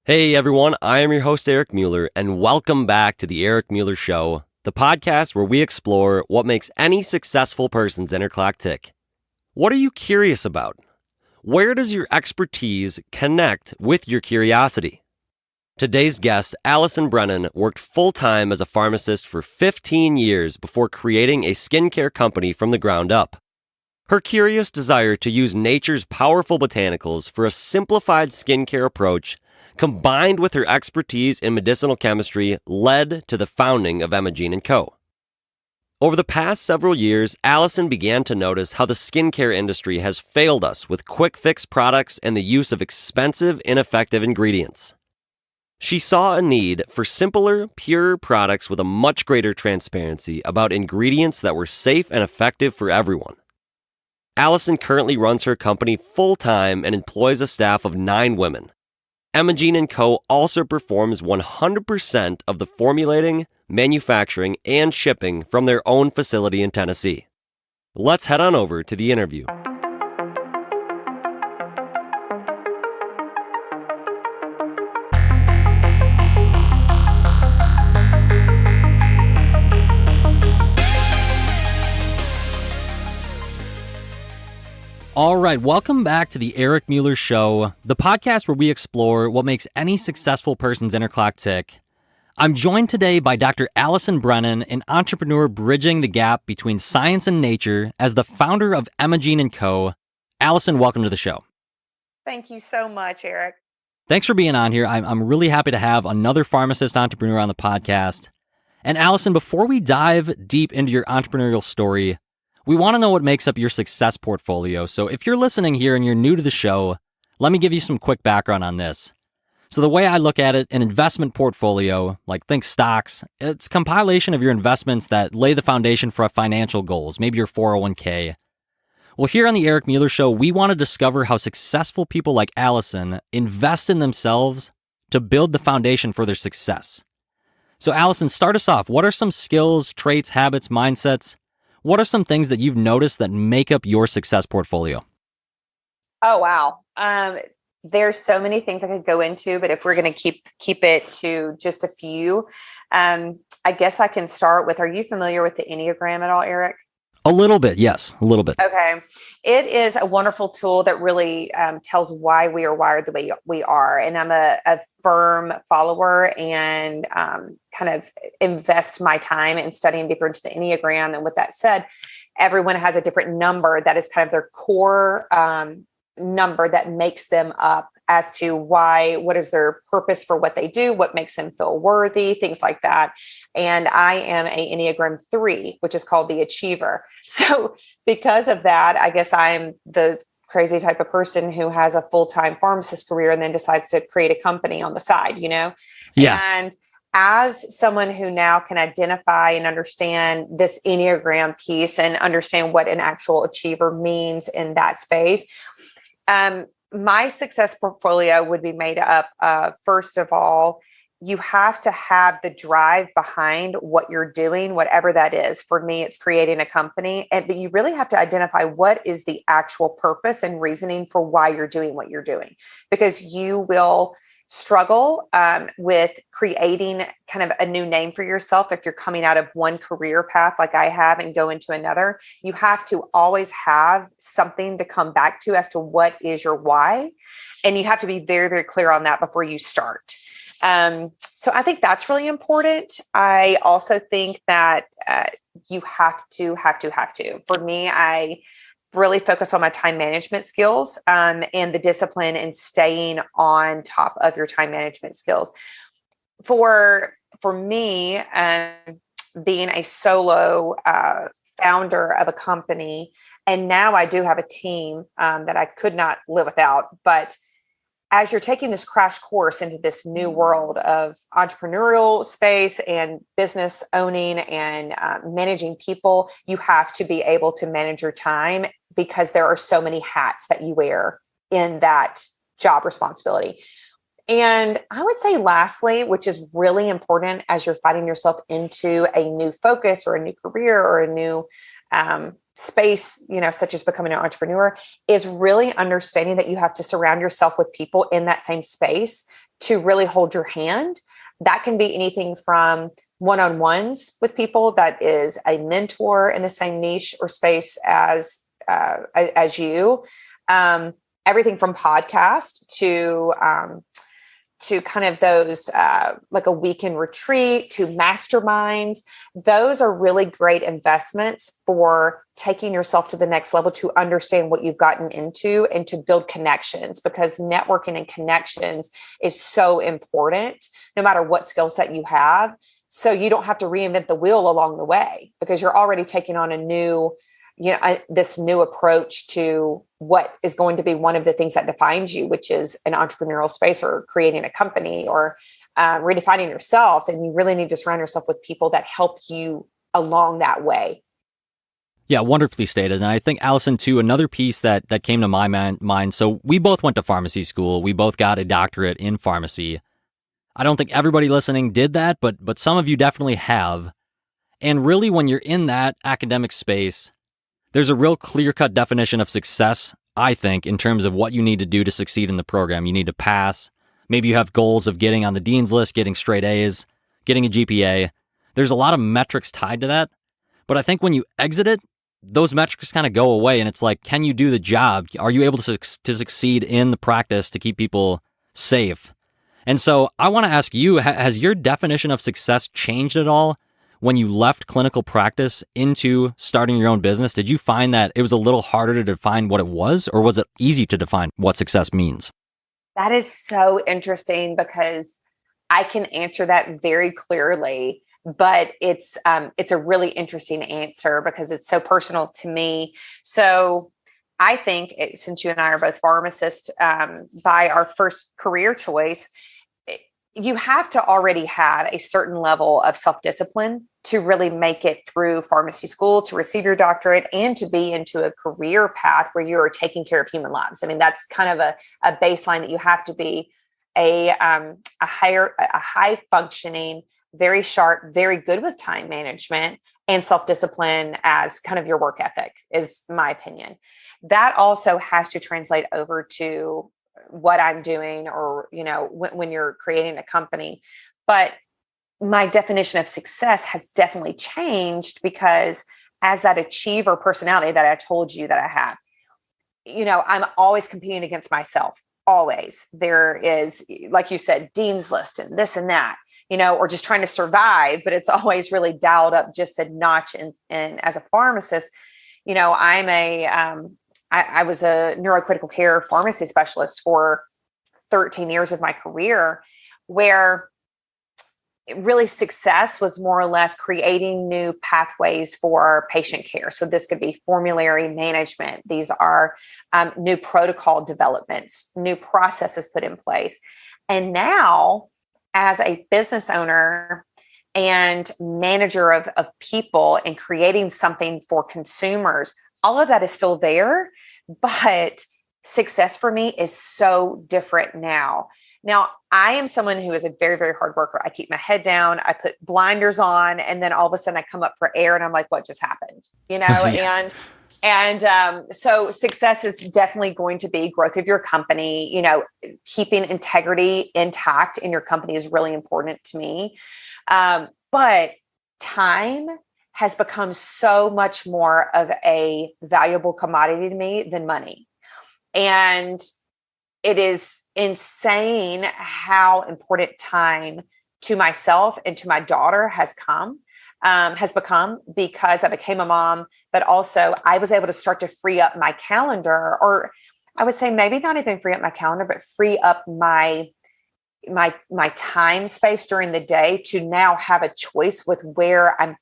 Hey everyone, I am your host Eric Mueller, and welcome back to the Eric Mueller Show, the podcast where we explore what makes any successful person's inner clock tick. What are you curious about? Where does your expertise connect with your curiosity? Today's guest, Allyson Brennan, worked full-time as a pharmacist for 15 years before creating a skincare company from the ground up. Her curious desire to use nature's powerful botanicals for a simplified skincare approach, combined with her expertise in medicinal chemistry, led to the founding of Emogene Co. Over the past several years, Allyson began to notice how the skincare industry has failed us with quick-fix products and the use of expensive, ineffective ingredients. She saw a need for simpler, purer products with a much greater transparency about ingredients that were safe and effective for everyone. Allyson currently runs her company full-time and employs a staff of 9 women. Emogene Co. also performs 100% of the formulating, manufacturing, and shipping from their own facility in Tennessee. Let's head on over to the interview. All right, welcome back to the Eric Mueller Show, the podcast where we explore what makes any successful person's inner clock tick. I'm joined today by Dr. Allyson Brennan, an entrepreneur bridging the gap between science and nature as the founder of Emogene Co. Allyson, welcome to the show. Thank you so much, Eric. Thanks for being on here. I'm really happy to have another pharmacist entrepreneur on the podcast. And Allyson, before we dive deep into your entrepreneurial story, we want to know what makes up your success portfolio. So if you're listening here and you're new to the show, let me give you some quick background on this. So the way I look at it, an investment portfolio, like think stocks, it's a compilation of your investments that lay the foundation for financial goals, maybe your 401k. Well, here on the Eric Mueller Show, we want to discover how successful people like Allyson invest in themselves to build the foundation for their success. So Allyson, start us off. What are some skills, traits, habits, mindsets? What are some things that you've noticed that make up your success portfolio? Oh, wow. There's so many things I could go into, but if we're going to keep it to just a few, I guess I can start with, are you familiar with the Enneagram at all, Eric? A little bit, yes, a little bit. Okay. It is a wonderful tool that really tells why we are wired the way we are. And I'm a firm follower and kind of invest my time in studying deeper into the Enneagram. And with that said, everyone has a different number that is kind of their core number that makes them up as to what is their purpose for what they do, what makes them feel worthy, things like that. And I am a Enneagram 3, which is called the achiever. So because of that, I guess I'm the crazy type of person who has a full-time pharmacist career and then decides to create a company on the side, you know? Yeah. And as someone who now can identify and understand this Enneagram piece and understand what an actual achiever means in that space, my success portfolio would be made up of, first of all, you have to have the drive behind what you're doing, whatever that is. For me, it's creating a company, but you really have to identify what is the actual purpose and reasoning for why you're doing what you're doing, because you will struggle with creating kind of a new name for yourself. If you're coming out of one career path like I have and go into another, you have to always have something to come back to as to what is your why. And you have to be very, very clear on that before you start. So I think that's really important. I also think that you have to. For me, I really focus on my time management skills and the discipline and staying on top of your time management skills. For me, being a solo founder of a company, and now I do have a team that I could not live without, but as you're taking this crash course into this new world of entrepreneurial space and business owning and managing people, you have to be able to manage your time because there are so many hats that you wear in that job responsibility. And I would say lastly, which is really important as you're fighting yourself into a new focus or a new career or a new space, such as becoming an entrepreneur, is really understanding that you have to surround yourself with people in that same space to really hold your hand. That can be anything from one-on-ones with people, that is a mentor in the same niche or space as you. Everything from podcast to kind of those like a weekend retreat to masterminds. Those are really great investments for taking yourself to the next level, to understand what you've gotten into and to build connections, because networking and connections is so important no matter what skill set you have. So you don't have to reinvent the wheel along the way, because you're already taking on a new, this new approach to what is going to be one of the things that defines you, which is an entrepreneurial space or creating a company or redefining yourself. And you really need to surround yourself with people that help you along that way. Yeah, wonderfully stated. And I think, Allyson, too, another piece that came to my mind. So we both went to pharmacy school. We both got a doctorate in pharmacy. I don't think everybody listening did that, but some of you definitely have. And really, when you're in that academic space, there's a real clear-cut definition of success, I think, in terms of what you need to do to succeed in the program. You need to pass. Maybe you have goals of getting on the dean's list, getting straight A's, getting a GPA. There's a lot of metrics tied to that. But I think when you exit it, those metrics kind of go away, and it's like, can you do the job? Are you able to succeed in the practice to keep people safe? And so I want to ask you, has your definition of success changed at all when you left clinical practice into starting your own business? Did you find that it was a little harder to define what it was, or was it easy to define what success means? That is so interesting, because I can answer that very clearly, but it's a really interesting answer because it's so personal to me. So I think since you and I are both pharmacists, by our first career choice, you have to already have a certain level of self-discipline to really make it through pharmacy school, to receive your doctorate, and to be into a career path where you are taking care of human lives. I mean, that's kind of a baseline, that you have to be a high functioning, very sharp, very good with time management and self-discipline as kind of your work ethic, is my opinion. That also has to translate over to what I'm doing, or, when you're creating a company. But my definition of success has definitely changed, because as that achiever personality that I told you that I have, I'm always competing against myself. Always. There is, like you said, dean's list and this and that, or just trying to survive, but it's always really dialed up just a notch. And as a pharmacist, I was a neurocritical care pharmacy specialist for 13 years of my career, where really success was more or less creating new pathways for patient care. So this could be formulary management. These are new protocol developments, new processes put in place. And now, as a business owner and manager of people and creating something for consumers, all of that is still there, but success for me is so different now. Now, I am someone who is a very, very hard worker. I keep my head down. I put blinders on, and then all of a sudden I come up for air and I'm like, what just happened? Yeah. So success is definitely going to be growth of your company. Keeping integrity intact in your company is really important to me. But time has become so much more of a valuable commodity to me than money. And it is insane how important time to myself and to my daughter has become, because I became a mom, but also I was able to start to free up my calendar, or I would say maybe not even free up my calendar, but free up my time space during the day to now have a choice with where I'm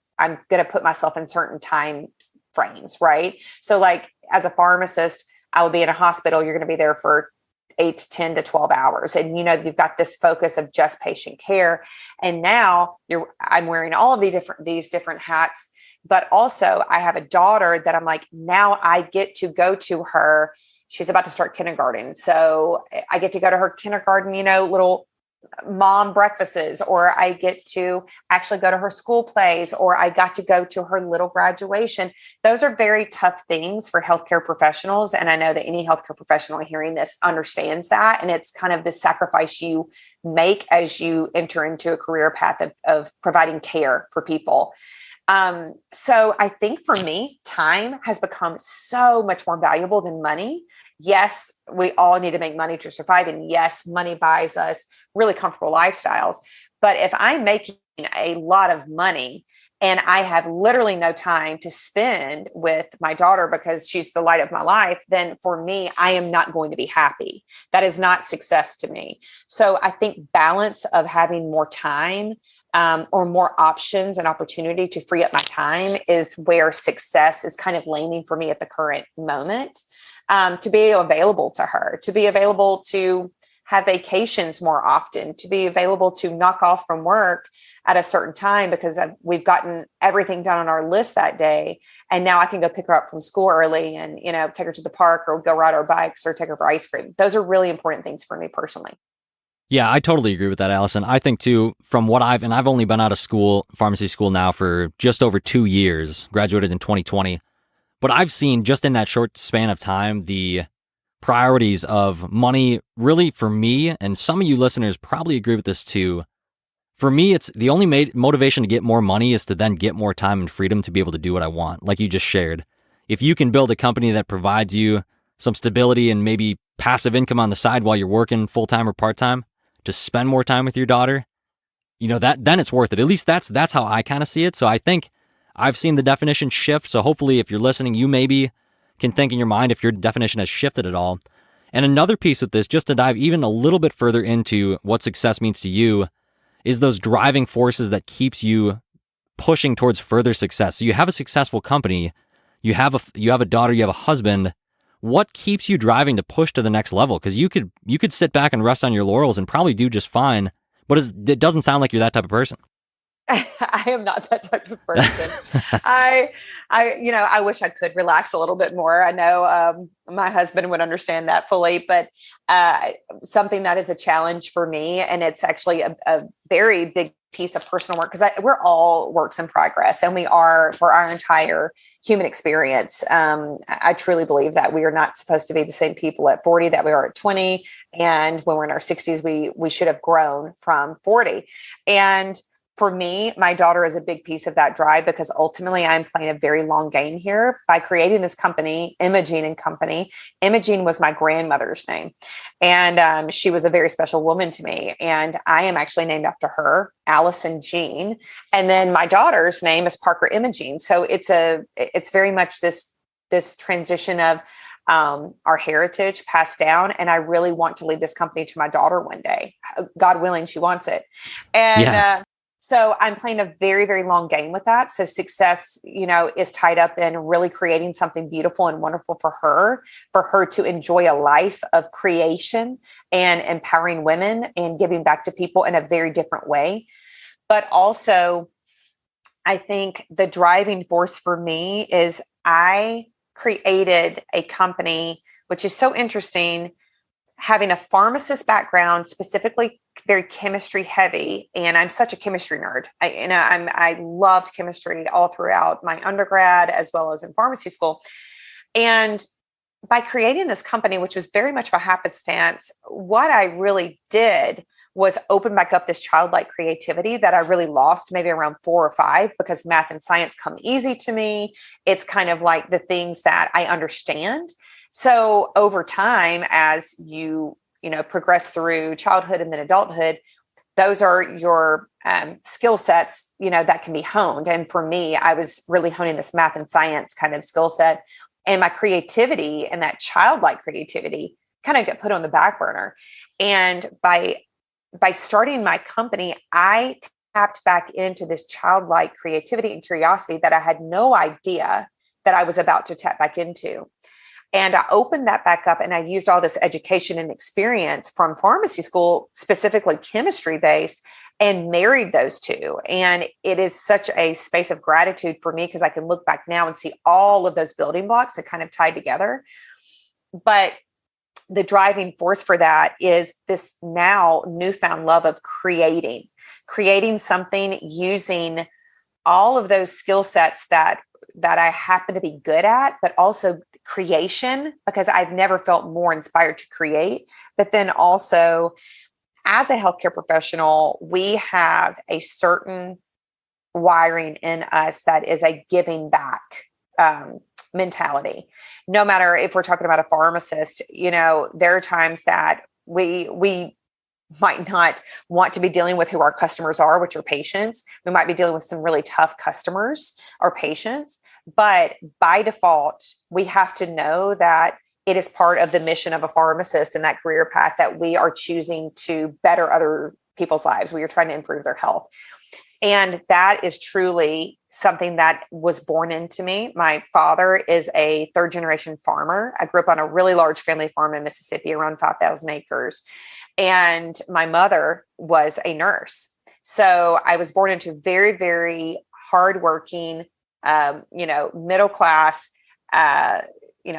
going to put myself in certain time frames, right? So like as a pharmacist, I will be in a hospital. You're going to be there for 8 to 10 to 12 hours. And, you've got this focus of just patient care. And now I'm wearing all of these different hats, but also I have a daughter that I'm like, now I get to go to her. She's about to start kindergarten. So I get to go to her kindergarten, little mom breakfasts, or I get to actually go to her school plays, or I got to go to her little graduation. Those are very tough things for healthcare professionals. And I know that any healthcare professional hearing this understands that. And it's kind of the sacrifice you make as you enter into a career path of providing care for people. So I think for me, time has become so much more valuable than money. Yes, we all need to make money to survive. And yes, money buys us really comfortable lifestyles. But if I'm making a lot of money and I have literally no time to spend with my daughter because she's the light of my life, then for me, I am not going to be happy. That is not success to me. So I think balance of having more time or more options and opportunity to free up my time is where success is kind of landing for me at the current moment. To be available to her, to be available to have vacations more often, to be available to knock off from work at a certain time because we've gotten everything done on our list that day. And now I can go pick her up from school early and, take her to the park or go ride our bikes or take her for ice cream. Those are really important things for me personally. Yeah, I totally agree with that, Allyson. I think too, from what I've only been out of school, pharmacy school now for just over 2 years, graduated in 2020. But I've seen just in that short span of time, the priorities of money really for me, and some of you listeners probably agree with this too. For me, it's the only motivation to get more money is to then get more time and freedom to be able to do what I want, like you just shared. If you can build a company that provides you some stability and maybe passive income on the side while you're working full-time or part-time to spend more time with your daughter, then it's worth it. At least that's how I kind of see it. So I think I've seen the definition shift. So hopefully if you're listening, you maybe can think in your mind if your definition has shifted at all. And another piece with this, just to dive even a little bit further into what success means to you, is those driving forces that keeps you pushing towards further success. So you have a successful company, you have a daughter, you have a husband. What keeps you driving to push to the next level? Because you could sit back and rest on your laurels and probably do just fine, but it doesn't sound like you're that type of person. I am not that type of person. I wish I could relax a little bit more. I know my husband would understand that fully, but something that is a challenge for me, and it's actually a very big piece of personal work because we're all works in progress, and we are for our entire human experience. I truly believe that we are not supposed to be the same people at 40 that we are at 20, and when we're in our 60s, we should have grown from 40. And for me, my daughter is a big piece of that drive because ultimately I'm playing a very long game here by creating this company, Emogene Company. Emogene was my grandmother's name. And she was a very special woman to me. And I am actually named after her, Allyson Jean. And then my daughter's name is Parker Emogene. So it's very much this transition of our heritage passed down. And I really want to leave this company to my daughter one day. God willing, she wants it. And so I'm playing a very, very long game with that. So success, is tied up in really creating something beautiful and wonderful for her to enjoy a life of creation and empowering women and giving back to people in a very different way. But also, I think the driving force for me is I created a company, which is so interesting, having a pharmacist background, specifically very chemistry heavy. And I'm such a chemistry nerd. I loved chemistry all throughout my undergrad, as well as in pharmacy school. And by creating this company, which was very much of a happenstance, what I really did was open back up this childlike creativity that I really lost maybe around 4 or 5, because math and science come easy to me. It's kind of like the things that I understand. So over time, as you progress through childhood and then adulthood, those are your skill sets, that can be honed. And for me, I was really honing this math and science kind of skill set, and my creativity and that childlike creativity kind of got put on the back burner. And by starting my company, I tapped back into this childlike creativity and curiosity that I had no idea that I was about to tap back into. And I opened that back up, and I used all this education and experience from pharmacy school, specifically chemistry based, and married those two. And it is such a space of gratitude for me because I can look back now and see all of those building blocks that kind of tied together. But the driving force for that is this now newfound love of creating something using all of those skill sets that I happen to be good at, but also creation, because I've never felt more inspired to create. But then also, as a healthcare professional, we have a certain wiring in us that is a giving back mentality. No matter if we're talking about a pharmacist, there are times that we might not want to be dealing with who our customers are, which are patients. We might be dealing with some really tough customers or patients, but by default, we have to know that it is part of the mission of a pharmacist and that career path that we are choosing to better other people's lives. We are trying to improve their health. And that is truly something that was born into me. My father is a third generation farmer. I grew up on a really large family farm in Mississippi, around 5,000 acres. And my mother was a nurse. So I was born into very, very hardworking, middle class,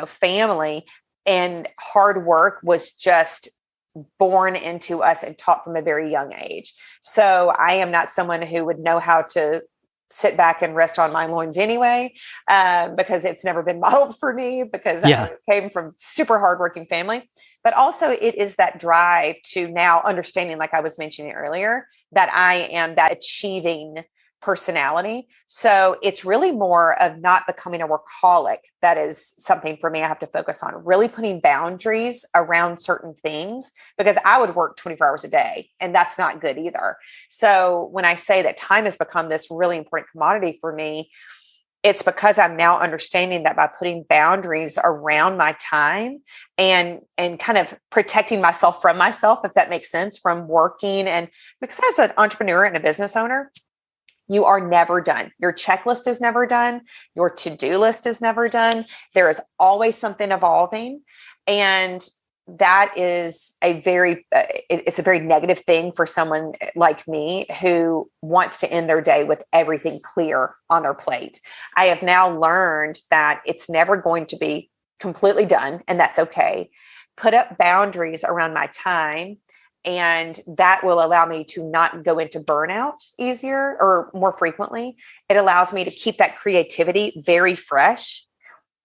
family, and hard work was just born into us and taught from a very young age. So I am not someone who would know how to sit back and rest on my loins anyway, because it's never been modeled for me, because I came from super hardworking family. But also it is that drive to now understanding, like I was mentioning earlier, that I am that achieving personality. So it's really more of not becoming a workaholic. That is something for me I have to focus on, really putting boundaries around certain things, because I would work 24 hours a day and that's not good either. So when I say that time has become this really important commodity for me, it's because I'm now understanding that by putting boundaries around my time and kind of protecting myself from myself, if that makes sense, from working. And because as an entrepreneur and a business owner, you are never done. Your checklist is never done. Your to-do list is never done. There is always something evolving. And that is it's a very negative thing for someone like me who wants to end their day with everything clear on their plate. I have now learned that it's never going to be completely done, and that's okay. Put up boundaries around my time, and that will allow me to not go into burnout easier or more frequently. It allows me to keep that creativity very fresh.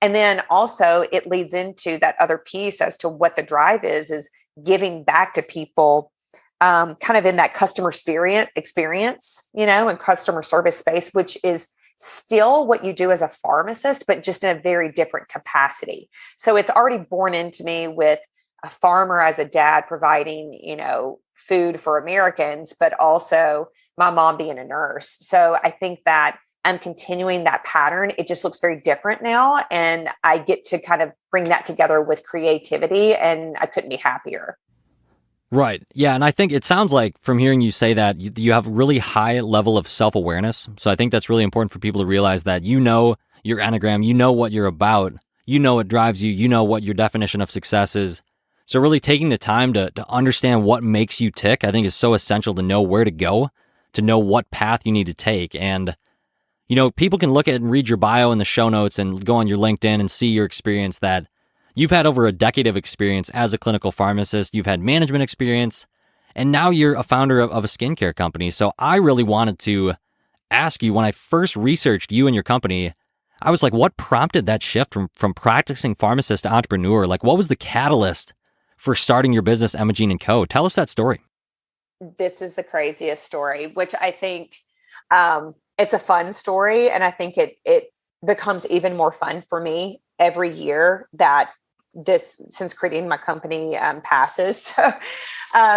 And then also it leads into that other piece as to what the drive is giving back to people, kind of in that customer experience, and customer service space, which is still what you do as a pharmacist, but just in a very different capacity. So it's already born into me with a farmer as a dad providing, food for Americans, but also my mom being a nurse. So I think that I'm continuing that pattern. It just looks very different now. And I get to kind of bring that together with creativity, and I couldn't be happier. Right. Yeah. And I think it sounds like from hearing you say that you have really high level of self-awareness. So I think that's really important for people to realize that your Enneagram, what you're about, what drives you, what your definition of success is. So really taking the time to understand what makes you tick, I think is so essential to know where to go, to know what path you need to take. And, people can look at and read your bio in the show notes and go on your LinkedIn and see your experience that you've had over a decade of experience as a clinical pharmacist. You've had management experience, and now you're a founder of a skincare company. So I really wanted to ask you, when I first researched you and your company, I was like, what prompted that shift from practicing pharmacist to entrepreneur? Like, what was the catalyst for starting your business, Emogene Co? Tell us that story. This is the craziest story, which I think it's a fun story. And I think it becomes even more fun for me every year that since creating my company passes,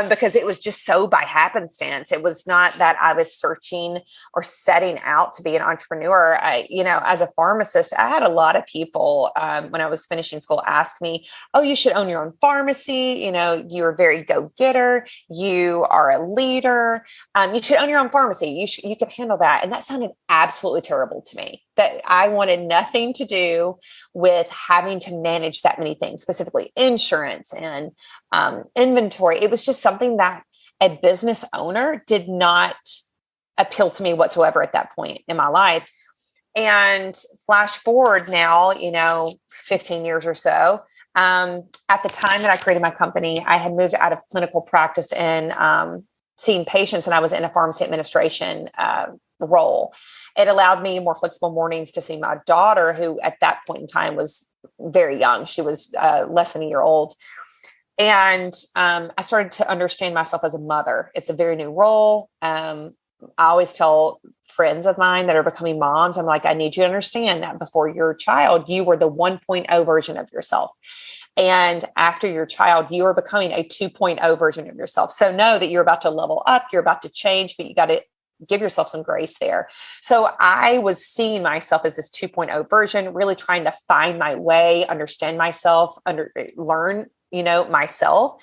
because it was just so by happenstance. It was not that I was searching or setting out to be an entrepreneur. As a pharmacist, I had a lot of people when I was finishing school ask me, "Oh, you should own your own pharmacy. You're a very go-getter. You are a leader. You should own your own pharmacy. You can handle that." And that sounded absolutely terrible to me. That I wanted nothing to do with having to manage that many things, specifically insurance and inventory. It was just something that a business owner did not appeal to me whatsoever at that point in my life. And flash forward now, 15 years or so, At the time that I created my company, I had moved out of clinical practice and seeing patients, and I was in a pharmacy administration role. It allowed me more flexible mornings to see my daughter, who at that point in time was very young. She was less than a year old. And I started to understand myself as a mother. It's a very new role. I always tell friends of mine that are becoming moms, I'm like, I need you to understand that before your child, you were the 1.0 version of yourself. And after your child, you are becoming a 2.0 version of yourself. So know that you're about to level up, you're about to change, but you got to give yourself some grace there. So I was seeing myself as this 2.0 version, really trying to find my way, understand myself, learn, myself.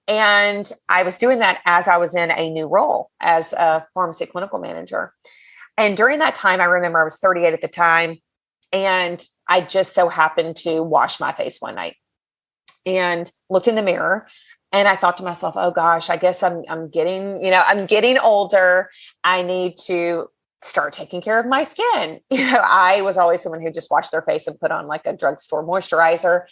And I was doing that as I was in a new role as a pharmacy clinical manager. And during that time, I remember I was 38 at the time, and I just so happened to wash my face one night and looked in the mirror. And I thought to myself, oh gosh, I guess I'm getting older. I need to start taking care of my skin. I was always someone who just washed their face and put on like a drugstore moisturizer.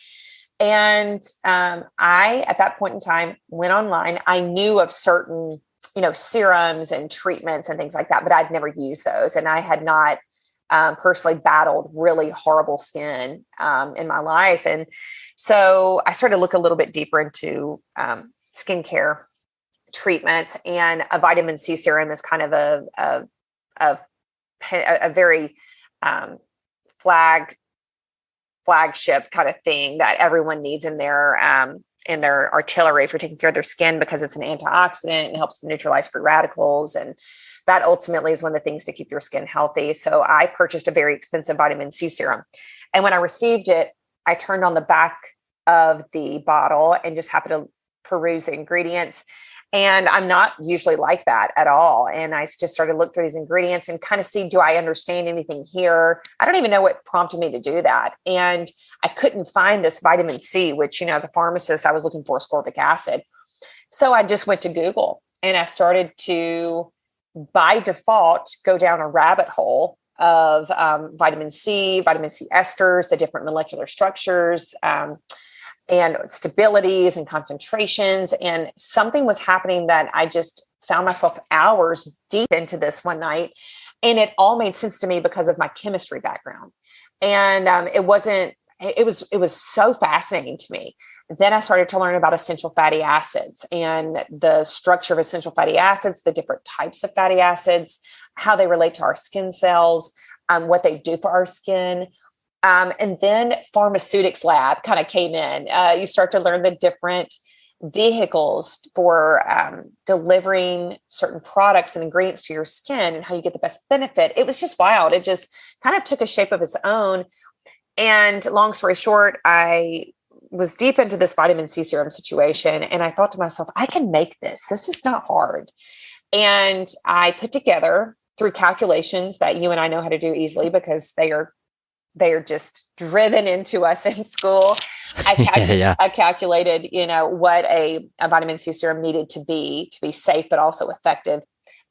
And I, at that point in time, went online. I knew of certain, serums and treatments and things like that, but I'd never used those. And I had not personally battled really horrible skin in my life. And so I started to look a little bit deeper into skincare treatments, and a vitamin C serum is kind of a very flagship kind of thing that everyone needs in their artillery for taking care of their skin, because it's an antioxidant and helps to neutralize free radicals. And that ultimately is one of the things to keep your skin healthy. So I purchased a very expensive vitamin C serum. And when I received it, I turned on the back of the bottle and just happened to peruse the ingredients. And I'm not usually like that at all. And I just started to look through these ingredients and kind of see, do I understand anything here? I don't even know what prompted me to do that. And I couldn't find this vitamin C, which, as a pharmacist, I was looking for ascorbic acid. So I just went to Google and I started to, by default, go down a rabbit hole of vitamin C esters, the different molecular structures, and stabilities and concentrations. And something was happening that I just found myself hours deep into this one night. And it all made sense to me because of my chemistry background. And it was so fascinating to me. Then I started to learn about essential fatty acids and the structure of essential fatty acids, the different types of fatty acids, how they relate to our skin cells, what they do for our skin. And then pharmaceutics lab kind of came in. You start to learn the different vehicles for delivering certain products and ingredients to your skin and how you get the best benefit. It was just wild. It just kind of took a shape of its own. And long story short, I was deep into this vitamin C serum situation. And I thought to myself, I can make this. This is not hard. And I put together, through calculations that you and I know how to do easily because they are just driven into us in school. I calculated, what a vitamin C serum needed to be safe, but also effective.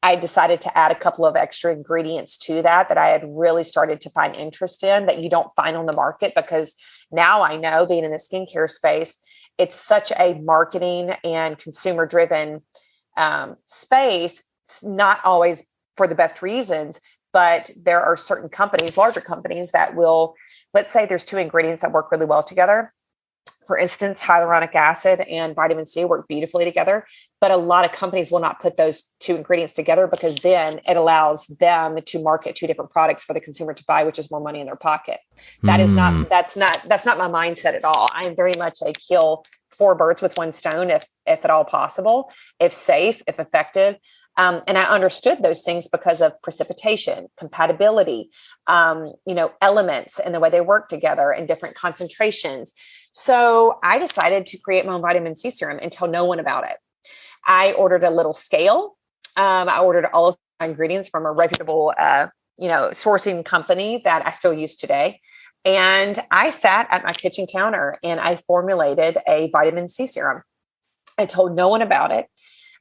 I decided to add a couple of extra ingredients to that I had really started to find interest in that you don't find on the market, because now I know, being in the skincare space, it's such a marketing and consumer driven space. It's not always for the best reasons. But there are certain companies, larger companies, that will, let's say there's two ingredients that work really well together. For instance, hyaluronic acid and vitamin C work beautifully together. But a lot of companies will not put those two ingredients together, because then it allows them to market two different products for the consumer to buy, which is more money in their pocket. That's not my mindset at all. I am very much a kill four birds with one stone, if at all possible, if safe, if effective. And I understood those things because of precipitation, compatibility, elements and the way they work together and different concentrations. So I decided to create my own vitamin C serum and tell no one about it. I ordered a little scale. I ordered all of my ingredients from a reputable, sourcing company that I still use today. And I sat at my kitchen counter and I formulated a vitamin C serum. I told no one about it.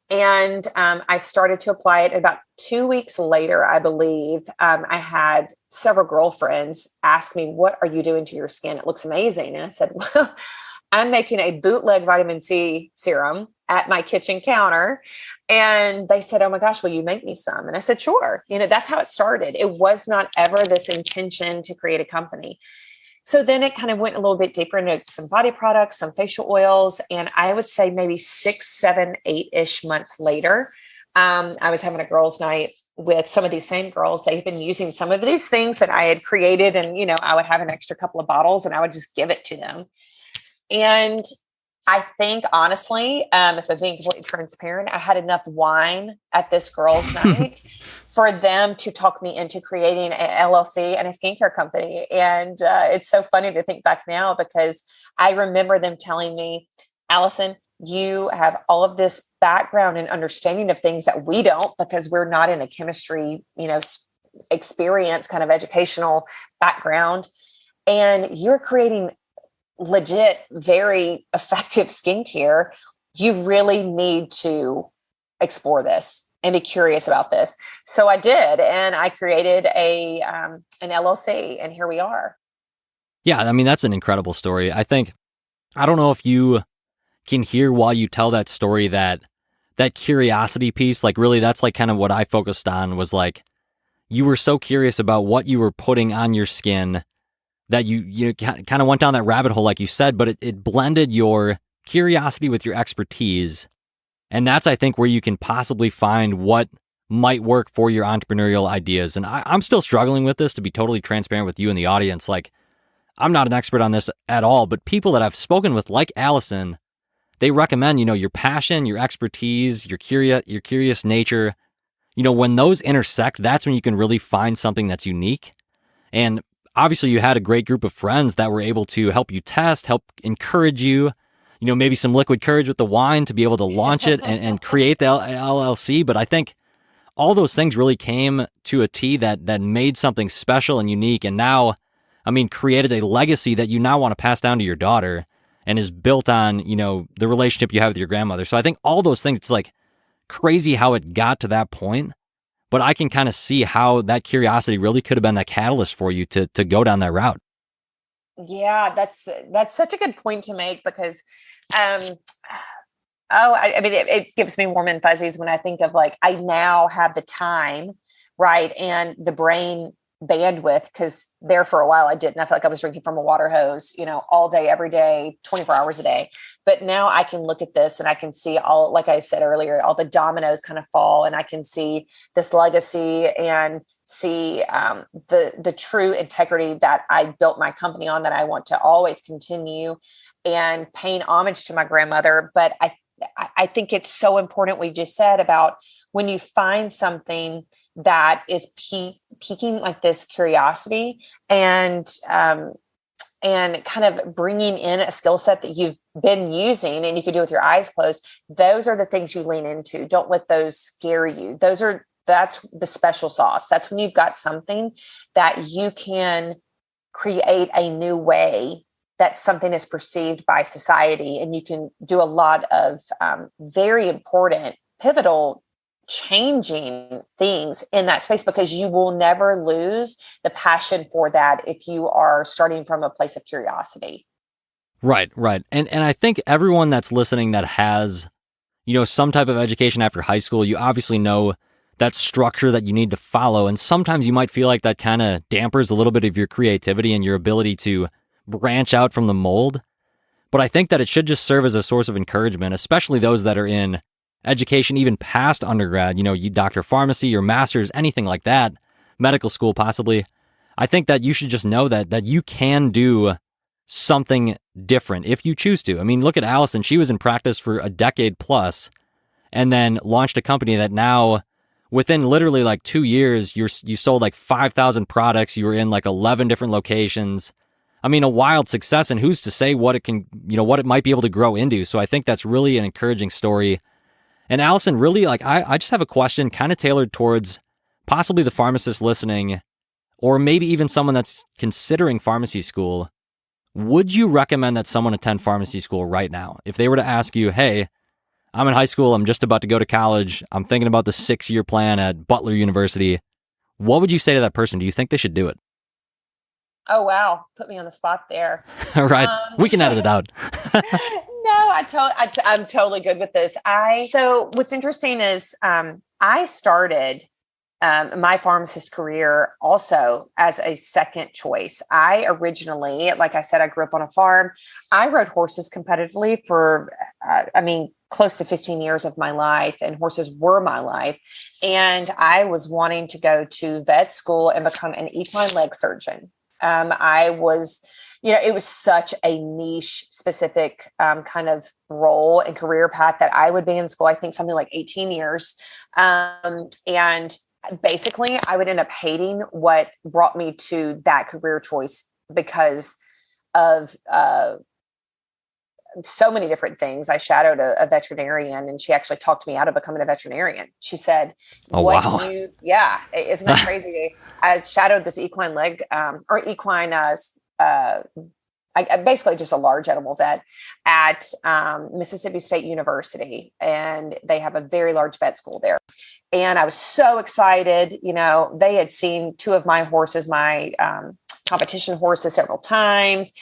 And I started to apply it. About 2 weeks later, I believe, I had several girlfriends ask me, what are you doing to your skin? It looks amazing. And I said, well, I'm making a bootleg vitamin C serum at my kitchen counter. And they said, oh my gosh, will you make me some? And I said, sure. That's how it started. It was not ever this intention to create a company. So then it kind of went a little bit deeper into some body products, some facial oils. And I would say maybe 6, 7, 8-ish months later, I was having a girls' night with some of these same girls. They've been using some of these things that I had created. And, I would have an extra couple of bottles and I would just give it to them. And I think, honestly, if I'm being completely transparent, I had enough wine at this girls' night for them to talk me into creating an LLC and a skincare company. And it's so funny to think back now because I remember them telling me, Allyson, you have all of this background and understanding of things that we don't because we're not in a chemistry, experience kind of educational background. And you're creating legit, very effective skincare. You really need to explore this and be curious about this. So I did, and I created an LLC, and here we are. Yeah, I mean, that's an incredible story. I don't know if you can hear while you tell that story that curiosity piece, like really that's like kind of what I focused on was like, you were so curious about what you were putting on your skin that you kind of went down that rabbit hole, like you said, but it blended your curiosity with your expertise. And that's, I think, where you can possibly find what might work for your entrepreneurial ideas. And I'm still struggling with this, to be totally transparent with you and the audience. Like, I'm not an expert on this at all, but people that I've spoken with, like Allyson, they recommend, your passion, your expertise, your curious nature, when those intersect, that's when you can really find something that's unique. And obviously, you had a great group of friends that were able to help you test, help encourage you, maybe some liquid courage with the wine to be able to launch it and create the LLC. But I think all those things really came to a T that made something special and unique. And now, created a legacy that you now want to pass down to your daughter and is built on, the relationship you have with your grandmother. So I think all those things, it's like crazy how it got to that point. But I can kind of see how that curiosity really could have been that catalyst for you to go down that route. Yeah, that's such a good point to make because, it gives me warm and fuzzies when I think of like, I now have the time, right, and the brain bandwidth, because there for a while I didn't. I felt like I was drinking from a water hose, all day, every day, 24 hours a day. But now I can look at this and I can see all, like I said earlier, all the dominoes kind of fall, and I can see this legacy and see the true integrity that I built my company on, that I want to always continue and paying homage to my grandmother. But I think it's so important, we just said, about when you find something that is piquing like this curiosity and kind of bringing in a skill set that you've been using and you can do with your eyes closed. Those are the things you lean into. Don't let those scare you. That's the special sauce. That's when you've got something that you can create a new way that something is perceived by society, and you can do a lot of very important, pivotal, changing things in that space, because you will never lose the passion for that if you are starting from a place of curiosity. Right. And I think everyone that's listening that has, some type of education after high school, you obviously know that structure that you need to follow. And sometimes you might feel like that kind of dampers a little bit of your creativity and your ability to branch out from the mold. But I think that it should just serve as a source of encouragement, especially those that are in education, even past undergrad, you doctor pharmacy or master's, anything like that, medical school possibly. I think that you should just know that you can do something different if you choose to. Look at Allyson. She was in practice for a decade plus and then launched a company that now, within literally like 2 years, you sold like 5,000 products. You were in like 11 different locations. A wild success, and who's to say what it can, what it might be able to grow into. So I think that's really an encouraging story. And Allyson, really, like, I just have a question kind of tailored towards possibly the pharmacist listening, or maybe even someone that's considering pharmacy school. Would you recommend that someone attend pharmacy school right now? If they were to ask you, hey, I'm in high school, I'm just about to go to college, I'm thinking about the 6-year plan at Butler University, what would you say to that person? Do you think they should do it? Oh, wow. Put me on the spot there. All right. We can edit it out. No, I'm totally good with this. So what's interesting is I started my pharmacist career also as a second choice. I originally, like I said, I grew up on a farm. I rode horses competitively for, close to 15 years of my life, and horses were my life. And I was wanting to go to vet school and become an equine leg surgeon. I was, it was such a niche specific kind of role and career path that I would be in school, I think something like 18 years. And basically I would end up hating what brought me to that career choice because of so many different things. I shadowed a veterinarian, and she actually talked me out of becoming a veterinarian. She said, "Oh, wow. Isn't that crazy?" I shadowed this equine leg basically just a large animal vet at Mississippi State University. And they have a very large vet school there. And I was so excited. They had seen two of my horses, my competition horses, several times.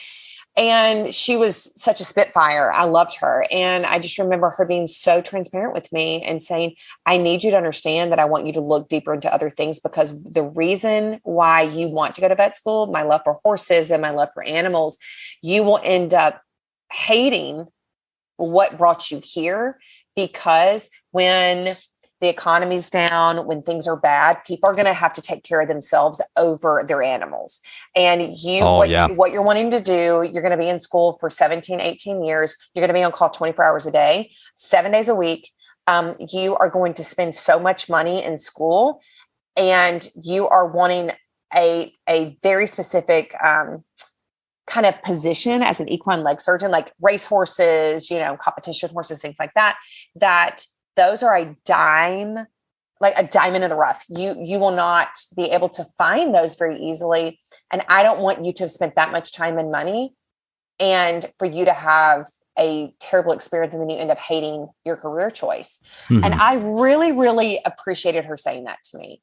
And she was such a spitfire. I loved her. And I just remember her being so transparent with me and saying, I need you to understand that I want you to look deeper into other things, because the reason why you want to go to vet school, my love for horses and my love for animals, you will end up hating what brought you here, because when the economy's down, when things are bad, people are going to have to take care of themselves over their animals. And what you're wanting to do, you're going to be in school for 17, 18 years. You're going to be on call 24 hours a day, 7 days a week. You are going to spend so much money in school, and you are wanting a very specific kind of position as an equine leg surgeon, like race horses, competition horses, things like that, those are a diamond in the rough. You will not be able to find those very easily. And I don't want you to have spent that much time and money and for you to have a terrible experience and then you end up hating your career choice. Mm-hmm. And I really, really appreciated her saying that to me.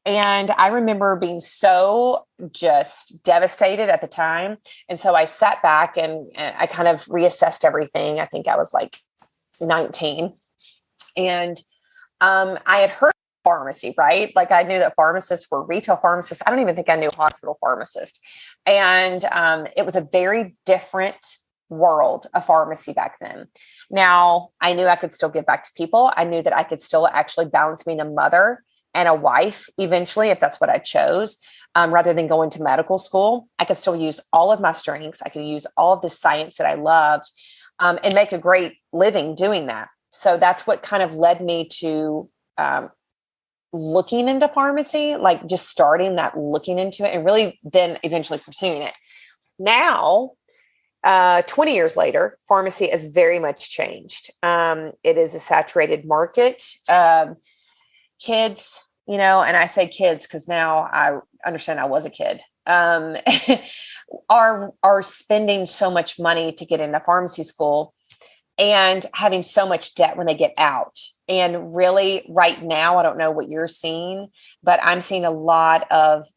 And I remember being so just devastated at the time. And so I sat back and I kind of reassessed everything. I think I was like 19. And I had heard pharmacy, right? Like I knew that pharmacists were retail pharmacists. I don't even think I knew hospital pharmacist. And it was a very different world of pharmacy back then. Now, I knew I could still give back to people. I knew that I could still actually balance being a mother and a wife eventually, if that's what I chose, rather than going to medical school. I could still use all of my strengths. I could use all of the science that I loved and make a great living doing that. So that's what kind of led me to looking into pharmacy, like just starting that, looking into it, and really then eventually pursuing it. Now, 20 years later, pharmacy has very much changed. It is a saturated market. Kids, and I say kids because now I understand I was a kid, are spending so much money to get into pharmacy school and having so much debt when they get out. And really right now, I don't know what you're seeing, but I'm seeing a lot of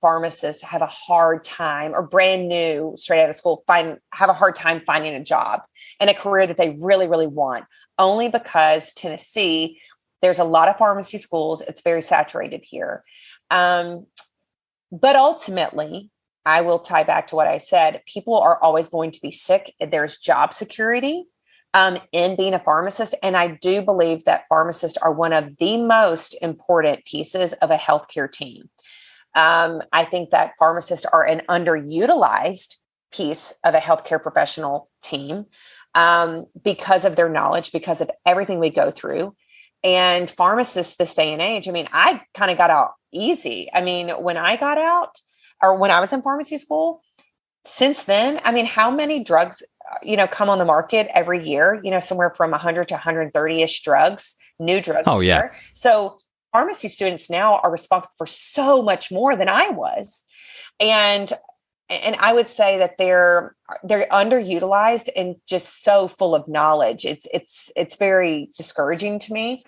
pharmacists have a hard time, or brand new, straight out of school, have a hard time finding a job and a career that they really, really want, only because Tennessee, there's a lot of pharmacy schools. It's very saturated here. But ultimately, I will tie back to what I said. People are always going to be sick. There's job security in being a pharmacist. And I do believe that pharmacists are one of the most important pieces of a healthcare team. I think that pharmacists are an underutilized piece of a healthcare professional team because of their knowledge, because of everything we go through. And pharmacists this day and age, I kind of got out easy. When I got out, or when I was in pharmacy school, since then, how many drugs, come on the market every year, somewhere from 100 to 130-ish drugs, new drugs. Oh, yeah. Year. So pharmacy students now are responsible for so much more than I was. And I would say that they're underutilized and just so full of knowledge. It's very discouraging to me.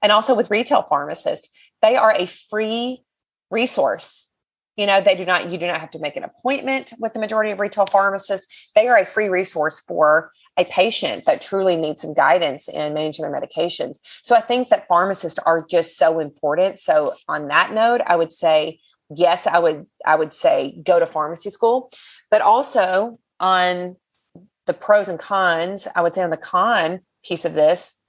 And also with retail pharmacists, they are a free resource You do not have to make an appointment with the majority of retail pharmacists. They are a free resource for a patient that truly needs some guidance in managing their medications. So I think that pharmacists are just so important. So on that note, I would say, yes, I would say go to pharmacy school, but also on the pros and cons, I would say on the con piece of this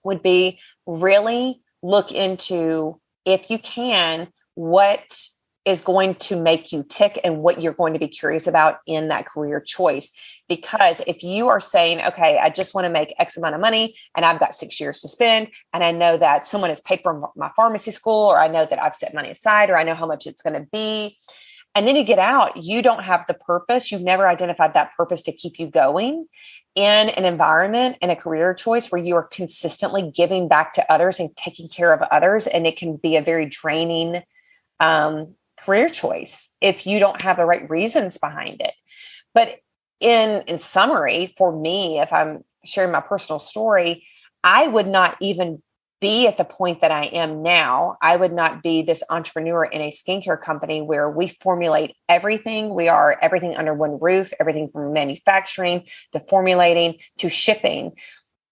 would be really look into, if you can, what is going to make you tick and what you're going to be curious about in that career choice. Because if you are saying, okay, I just want to make X amount of money and I've got 6 years to spend, and I know that someone has paid for my pharmacy school, or I know that I've set money aside, or I know how much it's going to be. And then you get out, you don't have the purpose. You've never identified that purpose to keep you going in an environment and a career choice where you are consistently giving back to others and taking care of others. And it can be a very draining career choice if you don't have the right reasons behind it. But in summary, for me, if I'm sharing my personal story, I would not even be at the point that I am now. I would not be this entrepreneur in a skincare company where we formulate everything. We are everything under one roof, everything from manufacturing to formulating to shipping.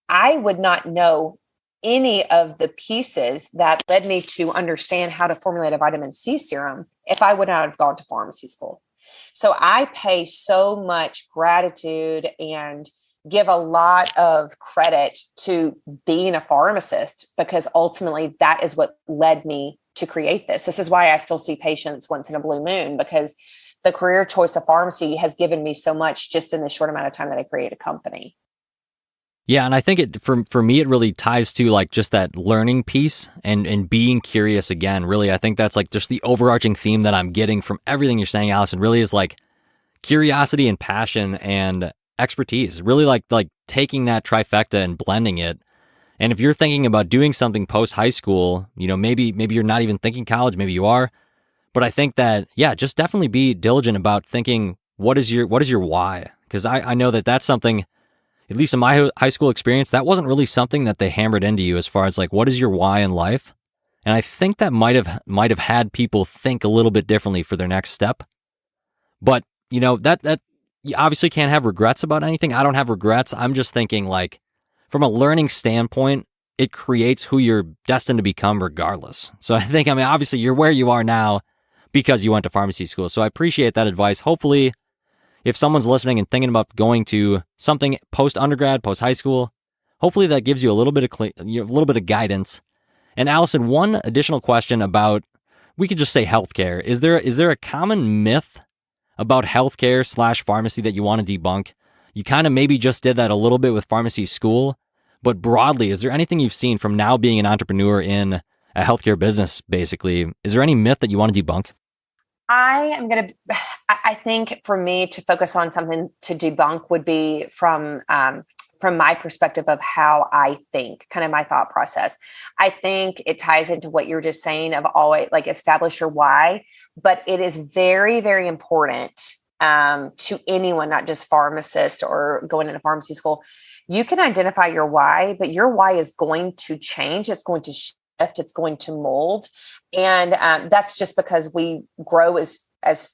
I would not know any of the pieces that led me to understand how to formulate a vitamin C serum if I would not have gone to pharmacy school. So I pay so much gratitude and give a lot of credit to being a pharmacist, because ultimately that is what led me to create this. This is why I still see patients once in a blue moon, because the career choice of pharmacy has given me so much just in the short amount of time that I created a company. Yeah, and I think for me, it really ties to like just that learning piece and being curious again. Really, I think that's like just the overarching theme that I'm getting from everything you're saying, Allyson, really is like curiosity and passion and expertise, really like taking that trifecta and blending it. And if you're thinking about doing something post high school, maybe you're not even thinking college, maybe you are, but I think that, yeah, just definitely be diligent about thinking, what is your why? Because I know that that's something, at least in my high school experience, that wasn't really something that they hammered into you as far as like, what is your why in life? And I think that might have had people think a little bit differently for their next step. But, that you obviously can't have regrets about anything. I don't have regrets. I'm just thinking like from a learning standpoint, it creates who you're destined to become regardless. So I think, obviously you're where you are now because you went to pharmacy school. So I appreciate that advice. Hopefully, if someone's listening and thinking about going to something post-undergrad, post-high school, hopefully that gives you a little bit of guidance. And Allyson, one additional question about, we could just say healthcare. Is there a common myth about healthcare / pharmacy that you want to debunk? You kind of maybe just did that a little bit with pharmacy school, but broadly, is there anything you've seen from now being an entrepreneur in a healthcare business, basically? Is there any myth that you want to debunk? I think for me to focus on something to debunk would be from my perspective of how I think, kind of my thought process. I think it ties into what you're just saying of always like establish your why, but it is very, very important to anyone, not just pharmacist or going into pharmacy school. You can identify your why, but your why is going to change. It's going to shift. It's going to mold. And that's just because we grow as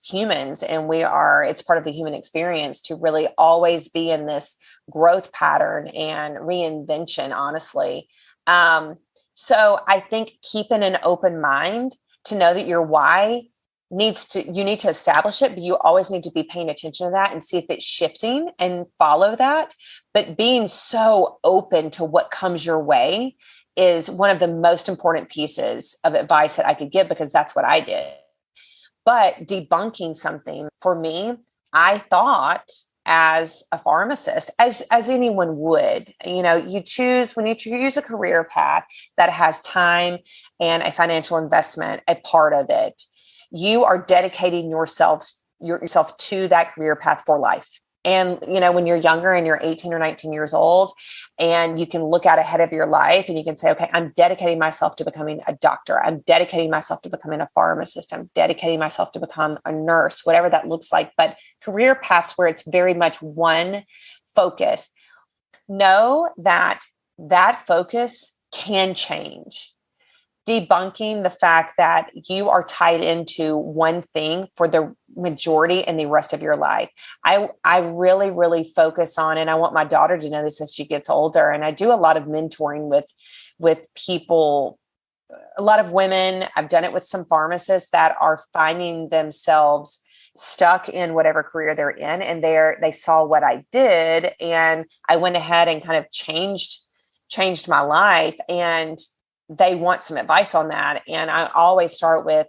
humans, and it's part of the human experience to really always be in this growth pattern and reinvention, honestly. So I think keeping an open mind to know that your why you need to establish it, but you always need to be paying attention to that and see if it's shifting and follow that. But being so open to what comes your way is one of the most important pieces of advice that I could give, because that's what I did. But debunking something for me, I thought as a pharmacist, as anyone would, you choose a career path that has time and a financial investment, a part of it, you are dedicating yourself to that career path for life. And, when you're younger and you're 18 or 19 years old and you can look out ahead of your life and you can say, okay, I'm dedicating myself to becoming a doctor. I'm dedicating myself to becoming a pharmacist. I'm dedicating myself to become a nurse, whatever that looks like. But career paths where it's very much one focus, know that focus can change. debunking the fact that you are tied into one thing for the majority and the rest of your life. I really, really focus on, and I want my daughter to know this as she gets older. And I do a lot of mentoring with people, a lot of women. I've done it with some pharmacists that are finding themselves stuck in whatever career they're in. And they saw what I did, and I went ahead and kind of changed my life, and they want some advice on that. And I always start with,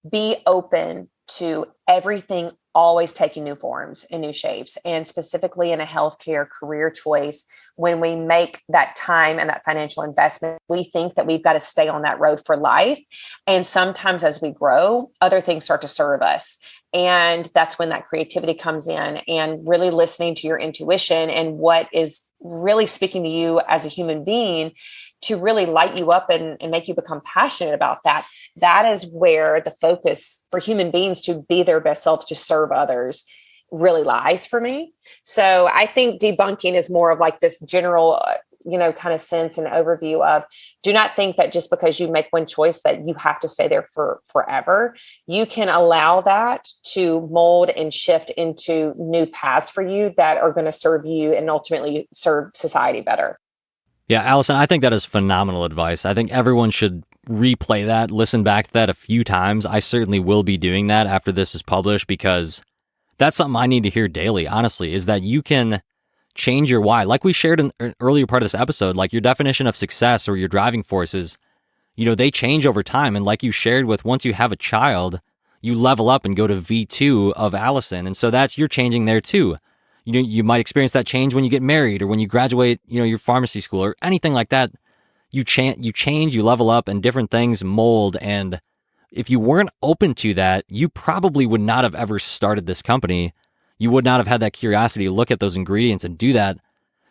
be open to everything always taking new forms and new shapes. And specifically in a healthcare career choice, when we make that time and that financial investment, we think that we've got to stay on that road for life. And sometimes as we grow, other things start to serve us. And that's when that creativity comes in, and really listening to your intuition and what is really speaking to you as a human being to really light you up and make you become passionate about that. That is where the focus for human beings to be their best selves, to serve others, really lies for me. So I think debunking is more of like this general, kind of sense and overview of, do not think that just because you make one choice that you have to stay there for forever. You can allow that to mold and shift into new paths for you that are going to serve you and ultimately serve society better. Yeah, Allyson, I think that is phenomenal advice. I think everyone should replay that, listen back to that a few times. I certainly will be doing that after this is published, because that's something I need to hear daily, honestly, is that you can change your why. Like we shared in an earlier part of this episode, like your definition of success or your driving forces, they change over time. And like you shared with, once you have a child, you level up and go to V2 of Allyson. And so you're changing there too. You might experience that change when you get married or when you graduate, your pharmacy school or anything like that. You change, you level up, and different things mold. And if you weren't open to that, you probably would not have ever started this company. You would not have had that curiosity to look at those ingredients and do that.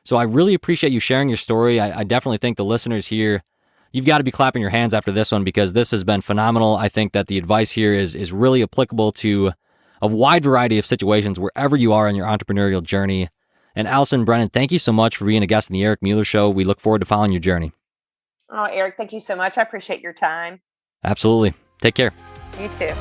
So I really appreciate you sharing your story. I definitely think the listeners here, you've got to be clapping your hands after this one, because this has been phenomenal. I think that the advice here is really applicable to a wide variety of situations wherever you are in your entrepreneurial journey. And Allyson Brennan, thank you so much for being a guest in the Eric Mueller Show. We look forward to following your journey. Oh, Eric, thank you so much. I appreciate your time. Absolutely. Take care. You too.